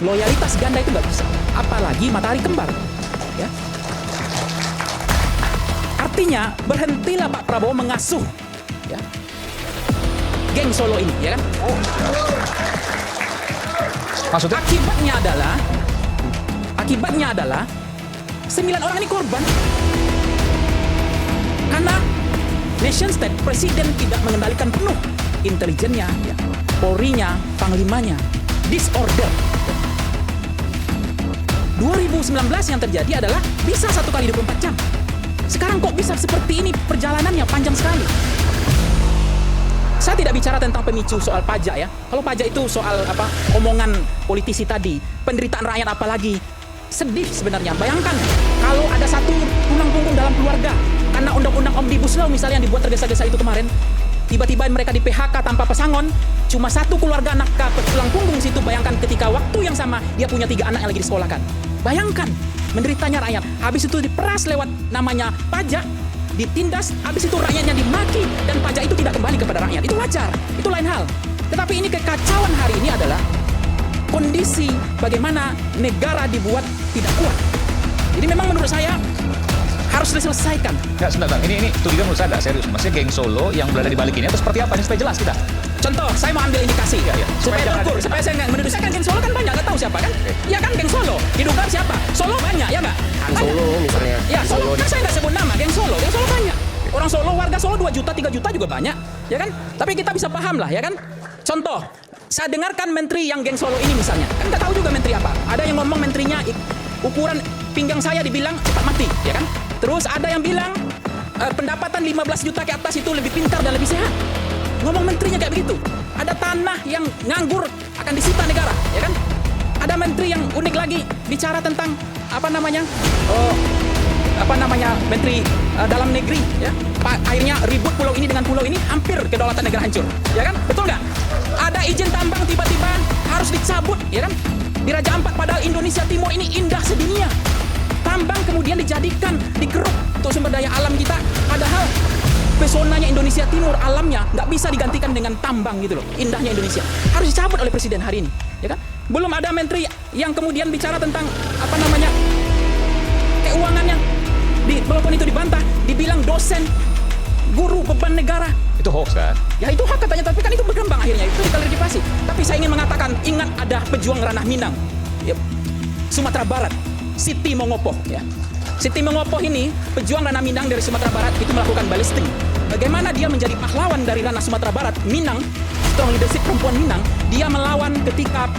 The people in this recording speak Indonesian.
Loyalitas ganda itu nggak bisa, apalagi matahari kembar. Ya. Artinya berhentilah Pak Prabowo mengasuh, ya, geng Solo ini, ya kan? Maksudnya? Akibatnya adalah 9 orang ini korban karena nation state, presiden tidak mengendalikan penuh intelijennya, ya, Polri-nya, Panglimanya, disorder. 2019 yang terjadi adalah bisa 1 kali 24 jam. Sekarang kok bisa seperti ini, perjalanannya panjang sekali. Saya tidak bicara tentang pemicu soal pajak, ya. Kalau pajak itu soal apa, omongan politisi tadi, penderitaan rakyat apalagi. Sedih sebenarnya. Bayangkan kalau ada satu tulang punggung dalam keluarga karena undang-undang Omnibus Law misalnya yang dibuat tergesa-gesa itu kemarin, tiba-tiba mereka di PHK tanpa pesangon, cuma satu keluarga anak tulang punggung situ. Bayangkan ketika waktu yang sama dia punya 3 anak yang lagi disekolahkan. Bayangkan menderitanya rakyat. Habis itu diperas lewat namanya pajak, ditindas, habis itu rakyatnya dimaki dan pajak itu tidak kembali kepada rakyat. Itu wajar, itu lain hal. Tetapi ini kekacauan hari ini adalah kondisi bagaimana negara dibuat tidak kuat. Jadi memang menurut saya harus diselesaikan. Ya, sebentar. Ini tudingan menurut saya tidak serius. Maksudnya geng Solo yang berada di balik ini atau seperti apa? Ini supaya jelas kita. Contoh, saya mau ambil indikasi. Ya. Supaya terukur, supaya saya nggak menuduh. Saya kan geng Solo kan banyak, nggak tahu siapa kan? Ya kan geng Solo. Diduga siapa? Solo banyak, ya nggak? Solo misalnya. Ya, Solo kan saya nggak sebut nama, geng Solo banyak. Orang Solo, warga Solo 2 juta, 3 juta juga banyak, ya kan? Tapi kita bisa paham lah, ya kan? Contoh, saya dengarkan menteri yang geng Solo ini misalnya, kan nggak tahu juga menteri apa. Ada yang ngomong menterinya ukuran pinggang saya dibilang cepat mati, ya kan? Terus ada yang bilang pendapatan 15 juta ke atas itu lebih pintar dan lebih sehat. Ngomong menterinya kayak begitu. Ada tanah yang nganggur akan disita negara, ya kan? Ada menteri yang unik lagi bicara tentang menteri dalam negeri, ya. Akhirnya ribut pulau ini dengan pulau ini, hampir kedaulatan negara hancur, ya kan? Betul nggak? Ada izin tambang tiba-tiba harus dicabut, ya kan? Di Raja Ampat, padahal Indonesia Timur ini indah sedunia. Tambang kemudian dijadikan, dikeruk untuk sumber daya alam kita, padahal pesonanya Indonesia Timur, alamnya nggak bisa digantikan dengan tambang gitu loh. Indahnya Indonesia harus dicabut oleh presiden hari ini, ya kan? Belum ada menteri yang kemudian bicara tentang keuangannya. Walaupun itu dibantah, dibilang dosen, guru, beban negara. Itu hoax kan? Ya itu hak katanya, tapi kan itu berkembang akhirnya, itu diklarifikasi. Tapi saya ingin mengatakan, ingat ada pejuang ranah Minang, ya, Sumatera Barat, Siti Mongopoh, ya. Siti Mongopoh ini, pejuang ranah Minang dari Sumatera Barat, itu melakukan balistik. Bagaimana dia menjadi pahlawan dari ranah Sumatera Barat, Minang, strong leadership perempuan Minang, dia melawan ketika